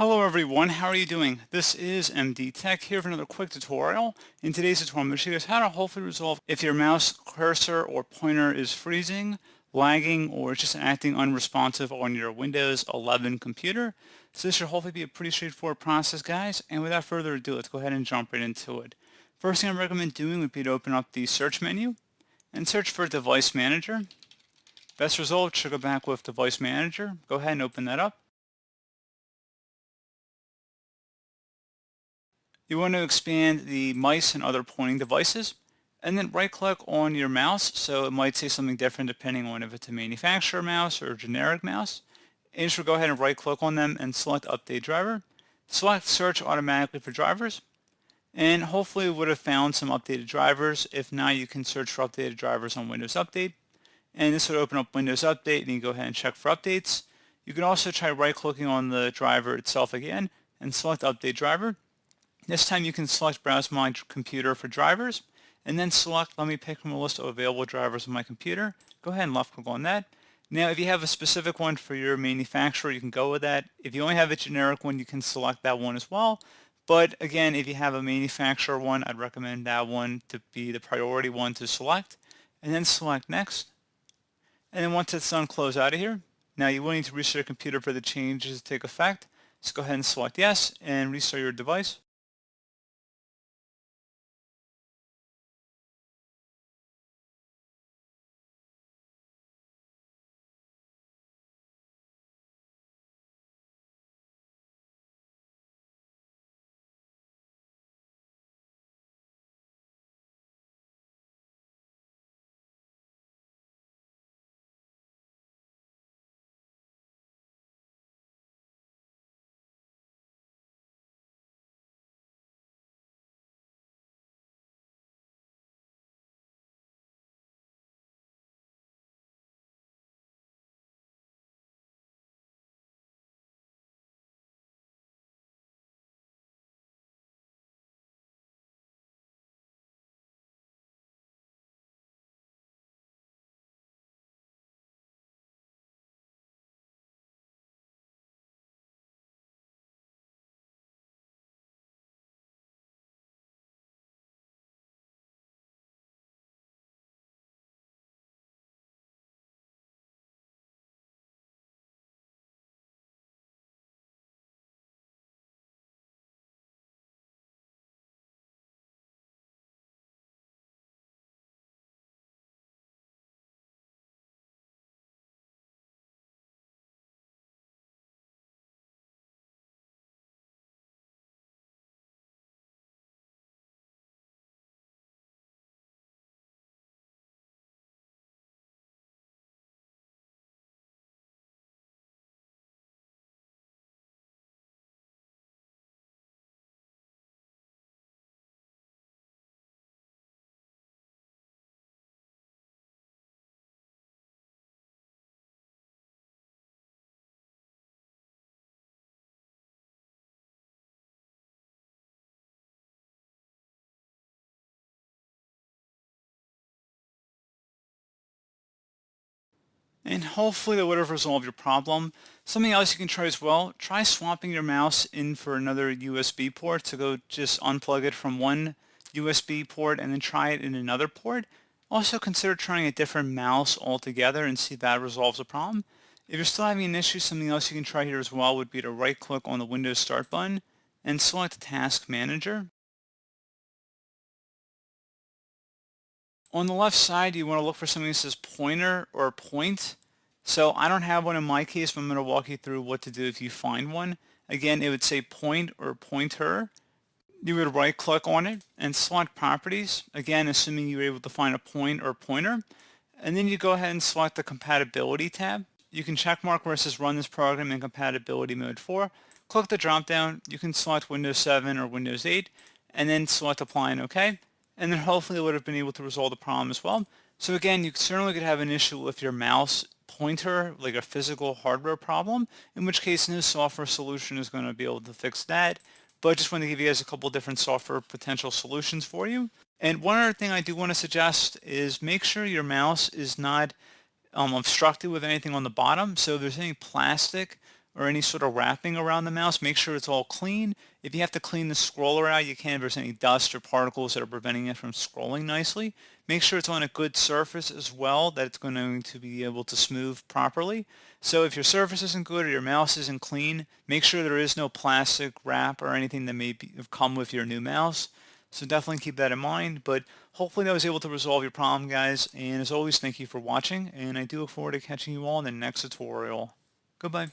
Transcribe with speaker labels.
Speaker 1: Hello everyone, how are you doing? This is MD Tech here for another quick tutorial. In today's tutorial, I'm going to show you guys how to hopefully resolve if your mouse cursor or pointer is freezing, lagging, or just acting unresponsive on your Windows 11 computer. So this should hopefully be a pretty straightforward process, guys. And without further ado, let's go ahead and jump right into it. First thing I recommend doing would be to open up the search menu and search for Device Manager. Best result should go back with Device Manager. Go ahead and open that up. You want to expand the mice and other pointing devices, and then right-click on your mouse, so it might say something different depending on if it's a manufacturer mouse or a generic mouse. And you should go ahead and right-click on them and select Update Driver. Select Search automatically for drivers, and hopefully it would have found some updated drivers. If not, you can search for updated drivers on Windows Update, and this would open up Windows Update, and you can go ahead and check for updates. You can also try right-clicking on the driver itself again and select Update Driver. This time you can select Browse My Computer for drivers, and then select Let me pick from a list of available drivers on my computer. Go ahead and left click on that. Now if you have a specific one for your manufacturer, you can go with that. If you only have a generic one, you can select that one as well. But again, if you have a manufacturer one, I'd recommend that one to be the priority one to select. And then select Next. And then once it's done, close out of here. Now you will need to restart your computer for the changes to take effect. So go ahead and select Yes and restart your device. And hopefully that would have resolved your problem. Something else you can try as well, try swapping your mouse in for another USB port. So go just unplug it from one USB port and then try it in another port. Also consider trying a different mouse altogether and see if that resolves the problem. If you're still having an issue, something else you can try here as well would be to right click on the Windows Start button and select Task Manager. On the left side, you want to look for something that says pointer or point. So I don't have one in my case, but I'm going to walk you through what to do if you find one. Again, it would say point or pointer. You would right click on it and select properties. Again, assuming you were able to find a point or pointer. And then you go ahead and select the compatibility tab. You can check mark where it says run this program in compatibility mode 4. Click the drop down. You can select Windows 7 or Windows 8 and then select apply and OK. And then hopefully it would have been able to resolve the problem as well. So again, you certainly could have an issue with your mouse pointer, like a physical hardware problem, in which case no software solution is going to be able to fix that. But I just want to give you guys a couple different software potential solutions for you. And one other thing I do want to suggest is make sure your mouse is not obstructed with anything on the bottom. So if there's any plastic or any sort of wrapping around the mouse, make sure it's all clean. If you have to clean the scroller out, you can if there's any dust or particles that are preventing it from scrolling nicely. Make sure it's on a good surface as well, that it's going to be able to smooth properly. So if your surface isn't good or your mouse isn't clean, make sure there is no plastic wrap or anything that may have come with your new mouse. So definitely keep that in mind, but hopefully I was able to resolve your problem, guys. And as always, thank you for watching, and I do look forward to catching you all in the next tutorial. Goodbye.